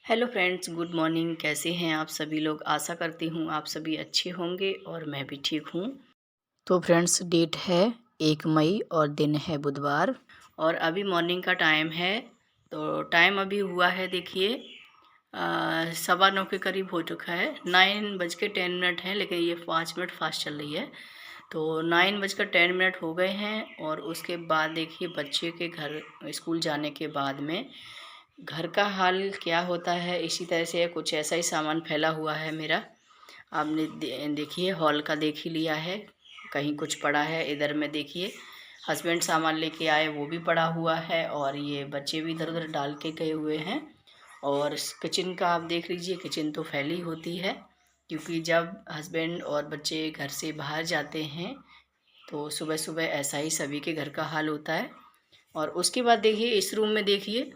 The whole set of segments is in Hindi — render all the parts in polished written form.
Hello friends, good morning. कैसे हैं आप सभी लोग? आशा करती हूँ आप सभी अच्छे होंगे और मैं भी ठीक हूँ। तो फ्रेंड्स, डेट है 1 मई और दिन है बुधवार और अभी मॉर्निंग का टाइम है। तो टाइम अभी हुआ है, देखिए 9:15 के करीब हो चुका है। 9:10 है, लेकिन ये 5 मिनट फास्ट चल रही है। तो 9:10 हो गए हैं और उसके बाद देखिए बच्चे के घर स्कूल जाने के बाद में घर का हाल क्या होता है, इसी तरह से कुछ ऐसा ही सामान फैला हुआ है मेरा। आपने देखिए हॉल का देख ही लिया है, कहीं कुछ पड़ा है। इधर में देखिए हस्बैंड सामान लेके आए, वो भी पड़ा हुआ है और ये बच्चे भी इधर उधर डाल के गए हुए हैं। और किचन का आप देख लीजिए, किचन तो फैली होती है क्योंकि जब हस्बैंड और बच्चे घर से बाहर जाते हैं तो सुबह सुबह ऐसा ही सभी के घर का हाल होता है। और उसके बाद देखिए इस रूम में देखिए,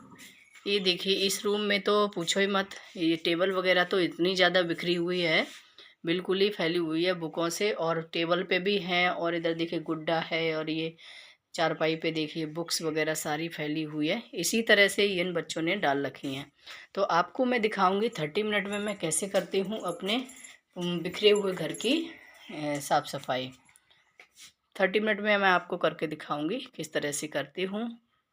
ये देखिए इस रूम में तो पूछो ही मत। ये टेबल वगैरह तो इतनी ज़्यादा बिखरी हुई है, बिल्कुल ही फैली हुई है बुकों से, और टेबल पे भी हैं और इधर देखिए गुड्डा है और ये चारपाई पे देखिए बुक्स वगैरह सारी फैली हुई है। इसी तरह से इन बच्चों ने डाल रखी हैं। तो आपको मैं दिखाऊंगी 30 मिनट में मैं कैसे करती हूँ अपने बिखरे हुए घर की साफ़ सफाई। 30 मिनट में मैं आपको करके दिखाऊंगी किस तरह से करती हूँ।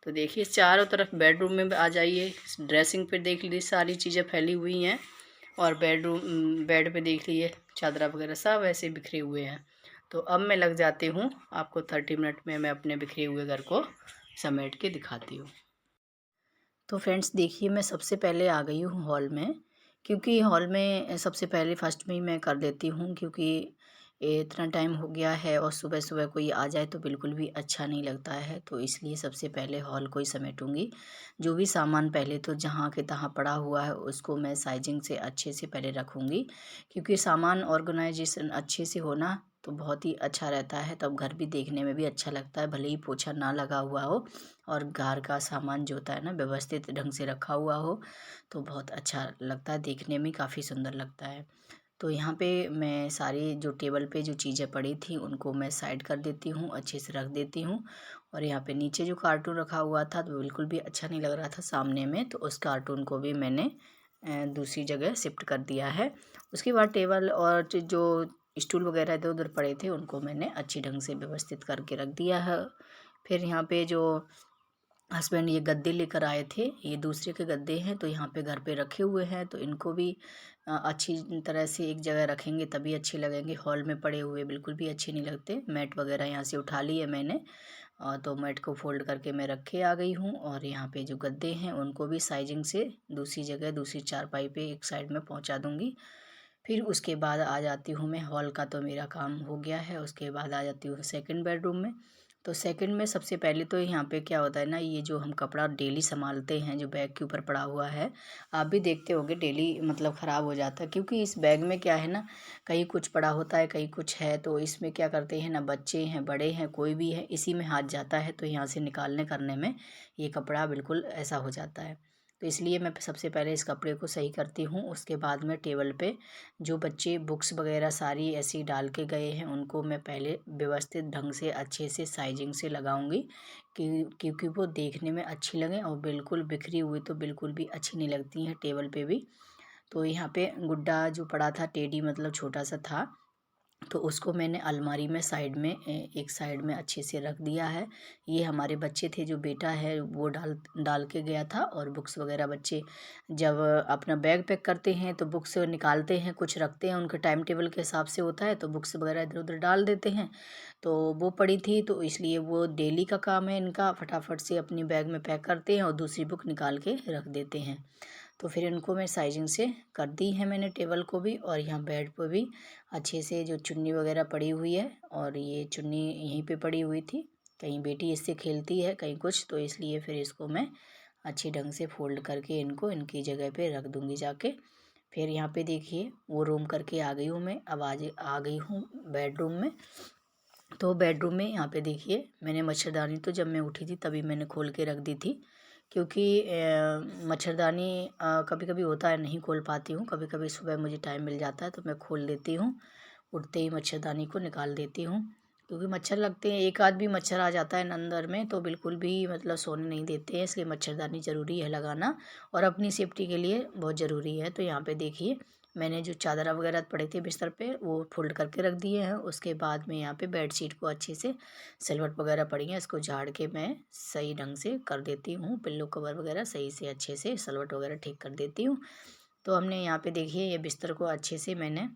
तो देखिए चारों तरफ बेडरूम में आ जाइए, ड्रेसिंग पे देख लीजिए सारी चीज़ें फैली हुई हैं और बेड पे देख लीजिए चादरा वगैरह सब ऐसे बिखरे हुए हैं। तो अब मैं लग जाती हूँ, आपको 30 मिनट में मैं अपने बिखरे हुए घर को समेट के दिखाती हूँ। तो फ्रेंड्स देखिए, मैं सबसे पहले आ गई हूँ हॉल में, क्योंकि हॉल में सबसे पहले फर्स्ट में ही मैं कर देती हूँ, क्योंकि ये इतना टाइम हो गया है और सुबह सुबह कोई आ जाए तो बिल्कुल भी अच्छा नहीं लगता है। तो इसलिए सबसे पहले हॉल को ही समेटूंगी। जो भी सामान पहले तो जहाँ के तहाँ पड़ा हुआ है उसको मैं साइजिंग से अच्छे से पहले रखूँगी, क्योंकि सामान ऑर्गेनाइजेशन अच्छे से होना तो बहुत ही अच्छा रहता है। तब घर भी देखने में भी अच्छा लगता है, भले ही पोछा ना लगा हुआ हो और घर का सामान जो होता है ना व्यवस्थित ढंग से रखा हुआ हो तो बहुत अच्छा लगता है, देखने में काफ़ी सुंदर लगता है। तो यहाँ पे मैं सारी जो टेबल पे जो चीज़ें पड़ी थी उनको मैं साइड कर देती हूँ, अच्छे से रख देती हूँ। और यहाँ पे नीचे जो कार्टून रखा हुआ था तो बिल्कुल भी अच्छा नहीं लग रहा था सामने में, तो उस कार्टून को भी मैंने दूसरी जगह शिफ्ट कर दिया है। उसके बाद टेबल और जो स्टूल वगैरह इधर उधर पड़े थे उनको मैंने अच्छी ढंग से व्यवस्थित करके रख दिया है। फिर यहाँ पे जो हस्बैंड ये गद्दे लेकर आए थे, ये दूसरे के गद्दे हैं तो यहाँ पे घर पे रखे हुए हैं, तो इनको भी अच्छी तरह से एक जगह रखेंगे तभी अच्छे लगेंगे। हॉल में पड़े हुए बिल्कुल भी अच्छे नहीं लगते। मैट वगैरह यहाँ से उठा ली है मैंने, तो मैट को फोल्ड करके मैं रख के आ गई हूँ। और यहाँ पे जो गद्दे हैं उनको भी साइजिंग से दूसरी जगह दूसरी चारपाई पे एक साइड में पहुँचा दूँगी। फिर उसके बाद आ जाती हूँ मैं, हॉल का तो मेरा काम हो गया है। उसके बाद आ जाती हूँ सेकंड बेडरूम में। तो सेकंड में सबसे पहले तो यहाँ पे क्या होता है ना, ये जो हम कपड़ा डेली संभालते हैं जो बैग के ऊपर पड़ा हुआ है, आप भी देखते होंगे डेली मतलब ख़राब हो जाता है, क्योंकि इस बैग में क्या है ना, कहीं कुछ पड़ा होता है कहीं कुछ है। तो इसमें क्या करते हैं ना, बच्चे हैं बड़े हैं कोई भी है, इसी में हाथ जाता है तो यहाँ से निकालने करने में ये कपड़ा बिल्कुल ऐसा हो जाता है। तो इसलिए मैं सबसे पहले इस कपड़े को सही करती हूँ। उसके बाद में टेबल पे जो बच्चे बुक्स वगैरह सारी ऐसी डाल के गए हैं उनको मैं पहले व्यवस्थित ढंग से अच्छे से साइजिंग से लगाऊंगी, क्योंकि वो देखने में अच्छी लगें, और बिल्कुल बिखरी हुई तो बिल्कुल भी अच्छी नहीं लगती हैं टेबल पे भी। तो यहाँ पे गुड्डा जो पड़ा था, टेडी मतलब छोटा सा था, तो उसको मैंने अलमारी में साइड में एक साइड में अच्छे से रख दिया है। ये हमारे बच्चे थे, जो बेटा है वो डाल डाल के गया था। और बुक्स वगैरह बच्चे जब अपना बैग पैक करते हैं तो बुक्स निकालते हैं, कुछ रखते हैं, उनके टाइम टेबल के हिसाब से होता है, तो बुक्स वगैरह इधर उधर डाल देते हैं। तो वो पड़ी थी तो इसलिए वो डेली का काम है इनका, फटाफट से अपनी बैग में पैक करते हैं और दूसरी बुक निकाल के रख देते हैं। तो फिर इनको मैं साइजिंग से कर दी है मैंने, टेबल को भी और यहाँ बेड पर भी अच्छे से। जो चुन्नी वगैरह पड़ी हुई है, और ये चुन्नी यहीं पे पड़ी हुई थी, कहीं बेटी इससे खेलती है कहीं कुछ, तो इसलिए फिर इसको मैं अच्छी ढंग से फोल्ड करके इनको इनकी जगह पे रख दूँगी जाके। फिर यहाँ पे देखिए वो रूम करके आ गई हूँ मैं। अब आज आ गई हूँ बेडरूम में। तो बेडरूम में यहाँ पे देखिए मैंने मच्छरदानी तो जब मैं उठी थी तभी मैंने खोल के रख दी थी, क्योंकि मच्छरदानी कभी कभी होता है नहीं खोल पाती हूँ, कभी कभी सुबह मुझे टाइम मिल जाता है तो मैं खोल लेती हूँ, उठते ही मच्छरदानी को निकाल देती हूँ। क्योंकि मच्छर लगते हैं, एक आध भी मच्छर आ जाता है अंदर में तो बिल्कुल भी मतलब सोने नहीं देते हैं, इसलिए मच्छरदानी ज़रूरी है लगाना और अपनी सेफ्टी के लिए बहुत ज़रूरी है। तो यहाँ पे देखिए मैंने जो चादर वगैरह पड़े थे बिस्तर पे वो फोल्ड करके रख दिए हैं। उसके बाद में यहाँ पे बेडशीट को अच्छे से सिलवट वगैरह पड़ी हैं, इसको झाड़ के मैं सही ढंग से कर देती हूँ। पिल्लो कवर वगैरह सही से अच्छे से सिलवट वगैरह ठीक कर देती हूँ। तो हमने यहाँ पे देखिए ये बिस्तर को अच्छे से मैंने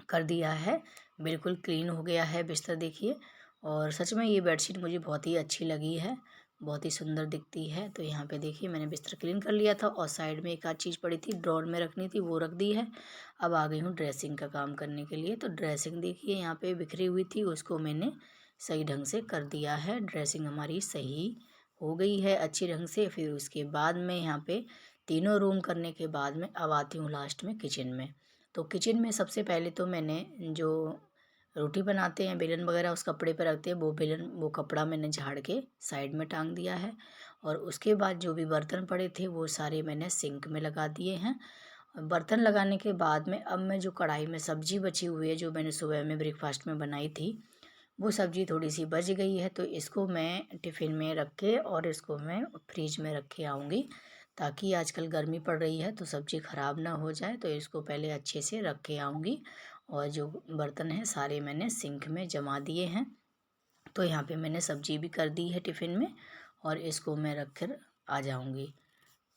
कर दिया है, बिल्कुल क्लीन हो गया है बिस्तर देखिए। और सच में ये बेडशीट मुझे बहुत ही अच्छी लगी है, बहुत ही सुंदर दिखती है। तो यहाँ पे देखिए मैंने बिस्तर क्लीन कर लिया था और साइड में एक आध चीज़ पड़ी थी ड्रॉर में रखनी थी वो रख दी है। अब आ गई हूँ ड्रेसिंग का काम करने के लिए। तो ड्रेसिंग देखिए यहाँ पे बिखरी हुई थी, उसको मैंने सही ढंग से कर दिया है। ड्रेसिंग हमारी सही हो गई है अच्छी ढंग से। फिर उसके बाद में यहाँ पे तीनों रूम करने के बाद में अब आती हूँ लास्ट में किचन में। तो किचन में सबसे पहले तो मैंने जो रोटी बनाते हैं बेलन वगैरह उस कपड़े पर रखते हैं, वो कपड़ा मैंने झाड़ के साइड में टांग दिया है। और उसके बाद जो भी बर्तन पड़े थे वो सारे मैंने सिंक में लगा दिए हैं। बर्तन लगाने के बाद में अब मैं जो कढ़ाई में सब्जी बची हुई है जो मैंने सुबह में ब्रेकफास्ट में बनाई थी, वो सब्जी थोड़ी सी बच गई है, तो इसको मैं टिफ़िन में रख के और इसको मैं फ्रिज में रख के आऊँगी, ताकि आजकल गर्मी पड़ रही है तो सब्ज़ी ख़राब ना हो जाए। तो इसको पहले अच्छे से रख के आऊँगी। और जो बर्तन हैं सारे मैंने सिंक में जमा दिए हैं। तो यहाँ पे मैंने सब्ज़ी भी कर दी है टिफ़िन में और इसको मैं रख कर आ जाऊँगी।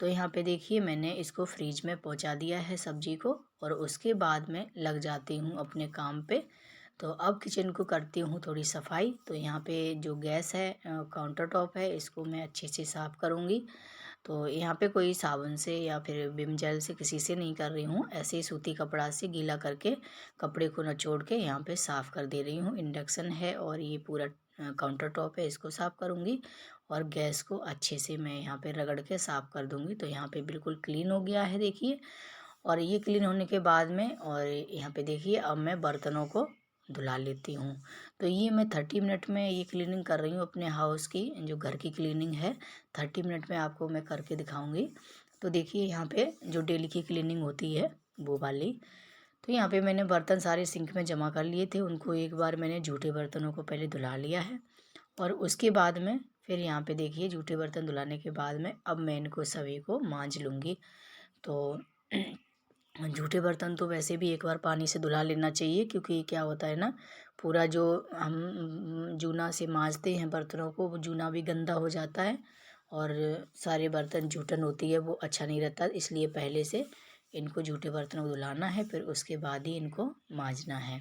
तो यहाँ पे देखिए मैंने इसको फ्रिज में पहुँचा दिया है सब्ज़ी को और उसके बाद मैं लग जाती हूँ अपने काम पे। तो अब किचन को करती हूँ थोड़ी सफाई। तो यहाँ पे जो गैस है काउंटर टॉप है, इसको मैं अच्छे से साफ़ करूँगी। तो यहाँ पे कोई साबुन से या फिर विम जेल से किसी से नहीं कर रही हूँ, ऐसे ही सूती कपड़ा से गीला करके कपड़े को निचोड़ के यहाँ पे साफ़ कर दे रही हूँ। इंडक्शन है और ये पूरा काउंटर टॉप है, इसको साफ़ करूँगी और गैस को अच्छे से मैं यहाँ पे रगड़ के साफ़ कर दूँगी। तो यहाँ पे बिल्कुल क्लीन हो गया है देखिए। और ये क्लीन होने के बाद में और यहाँ पे देखिए अब मैं बर्तनों को धुला लेती हूँ। तो ये मैं 30 मिनट में ये क्लीनिंग कर रही हूँ अपने हाउस की, जो घर की क्लीनिंग है 30 मिनट में आपको मैं करके दिखाऊंगी। तो देखिए यहाँ पे जो डेली की क्लीनिंग होती है वो वाली। तो यहाँ पे मैंने बर्तन सारे सिंक में जमा कर लिए थे, उनको एक बार मैंने जूठे बर्तनों को पहले धुला लिया है। और उसके बाद में फिर यहाँ पे देखिए जूठे बर्तन धुलाने के बाद में अब मैं इनको सभी को मांज लूँगी। तो जूठे बर्तन तो वैसे भी एक बार पानी से धुला लेना चाहिए, क्योंकि क्या होता है ना, पूरा जो हम जूना से मांजते हैं बर्तनों को वो जूना भी गंदा हो जाता है और सारे बर्तन जूठन होती है वो अच्छा नहीं रहता। इसलिए पहले से इनको जूठे बर्तनों को धुलाना है, फिर उसके बाद ही इनको मांजना है।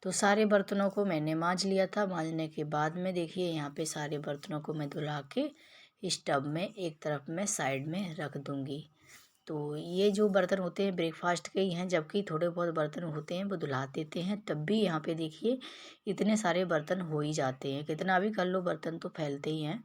तो सारे बर्तनों को मैंने मांज लिया था। मांजने के बाद में देखिए यहाँ पे सारे बर्तनों को मैं धुला के इस टब में एक तरफ में साइड में रख दूँगी। तो ये जो बर्तन होते हैं ब्रेकफास्ट के ही हैं, जबकि थोड़े बहुत बर्तन होते हैं वो धुला देते हैं, तब भी यहाँ पे देखिए इतने सारे बर्तन हो ही जाते हैं, कितना भी कर लो बर्तन तो फैलते ही हैं।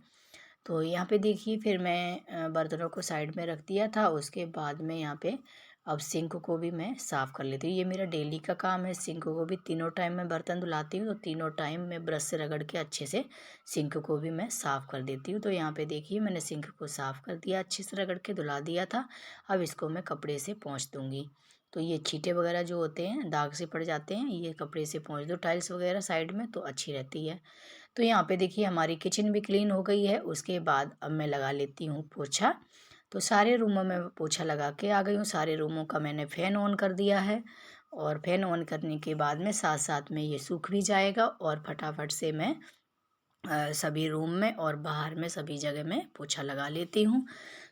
तो यहाँ पे देखिए फिर मैं बर्तनों को साइड में रख दिया था। उसके बाद में यहाँ पे अब सिंक को भी मैं साफ़ कर लेती हूँ। ये मेरा डेली का काम है, सिंक को भी तीनों टाइम मैं बर्तन धुलाती हूँ, तो तीनों टाइम मैं ब्रश से रगड़ के अच्छे से सिंक को भी मैं साफ़ कर देती हूँ। तो यहाँ पे देखिए मैंने सिंक को साफ़ कर दिया, अच्छे से रगड़ के धुला दिया था। अब इसको मैं कपड़े से पोंछ दूँगी। तो ये छींटे वगैरह जो होते हैं दाग से पड़ जाते हैं, ये कपड़े से पोंछ दो टाइल्स वगैरह साइड में तो अच्छी रहती है। तो यहाँ पे देखिए हमारी किचन भी क्लीन हो गई है। उसके बाद अब मैं लगा लेती हूँ पोछा। तो सारे रूमों में पोछा लगा के आ गई हूँ। सारे रूमों का मैंने फ़ैन ऑन कर दिया है और फ़ैन ऑन करने के बाद में साथ साथ में ये सूख भी जाएगा और फटाफट से मैं सभी रूम में और बाहर में सभी जगह में पोछा लगा लेती हूँ।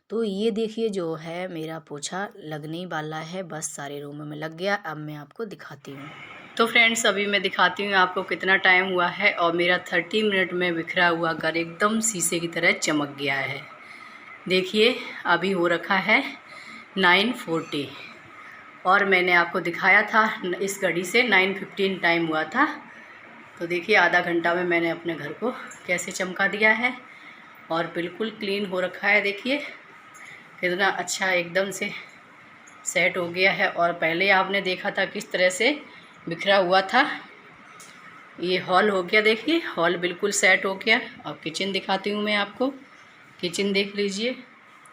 तो ये देखिए जो है मेरा पोछा लगने वाला है, बस सारे रूमों में लग गया। अब मैं आपको दिखाती हूँ। तो फ्रेंड्स अभी मैं दिखाती हूँ आपको कितना टाइम हुआ है और मेरा 30 मिनट में बिखरा हुआ घर एकदम शीशे की तरह चमक गया है। देखिए अभी हो रखा है 9:40 और मैंने आपको दिखाया था इस घड़ी से 9:15 टाइम हुआ था। तो देखिए आधा घंटा में मैंने अपने घर को कैसे चमका दिया है और बिल्कुल क्लीन हो रखा है। देखिए कितना अच्छा एकदम से सेट हो गया है। और पहले आपने देखा था किस तरह से बिखरा हुआ था, ये हॉल हो गया। देखिए हॉल बिल्कुल सेट हो गया। अब किचन दिखाती हूँ मैं आपको। किचन देख लीजिए,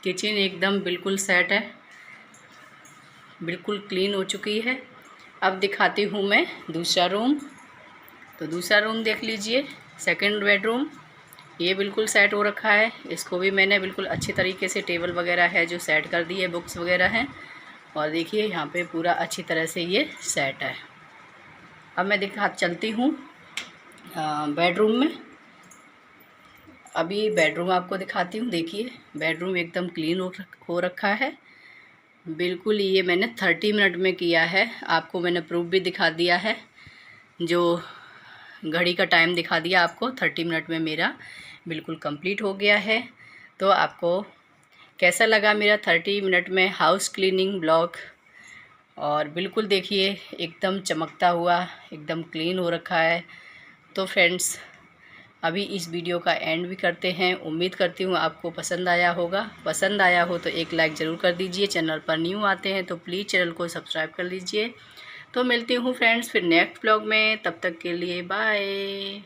किचन एकदम बिल्कुल सेट है, बिल्कुल क्लीन हो चुकी है। अब दिखाती हूँ मैं दूसरा रूम। तो दूसरा रूम देख लीजिए, सेकंड बेडरूम, ये बिल्कुल सेट हो रखा है। इसको भी मैंने बिल्कुल अच्छे तरीके से टेबल वगैरह है जो सेट कर दी है, बुक्स वगैरह हैं, और देखिए यहाँ पे पूरा अच्छी तरह से ये सेट है। अब मैं चलती हूँ बेडरूम में। अभी बेडरूम आपको दिखाती हूँ। देखिए बेडरूम एकदम क्लीन हो रखा है बिल्कुल। ये मैंने 30 मिनट में किया है, आपको मैंने प्रूफ भी दिखा दिया है, जो घड़ी का टाइम दिखा दिया आपको। 30 मिनट में मेरा बिल्कुल कंप्लीट हो गया है। तो आपको कैसा लगा मेरा 30 मिनट में हाउस क्लीनिंग ब्लॉग? और बिल्कुल देखिए एकदम चमकता हुआ, एकदम क्लीन हो रखा है। तो फ्रेंड्स अभी इस वीडियो का एंड भी करते हैं। उम्मीद करती हूँ आपको पसंद आया होगा। पसंद आया हो तो एक लाइक ज़रूर कर दीजिए। चैनल पर न्यू आते हैं तो प्लीज़ चैनल को सब्सक्राइब कर लीजिए। तो मिलती हूँ फ्रेंड्स फिर नेक्स्ट ब्लॉग में, तब तक के लिए बाय।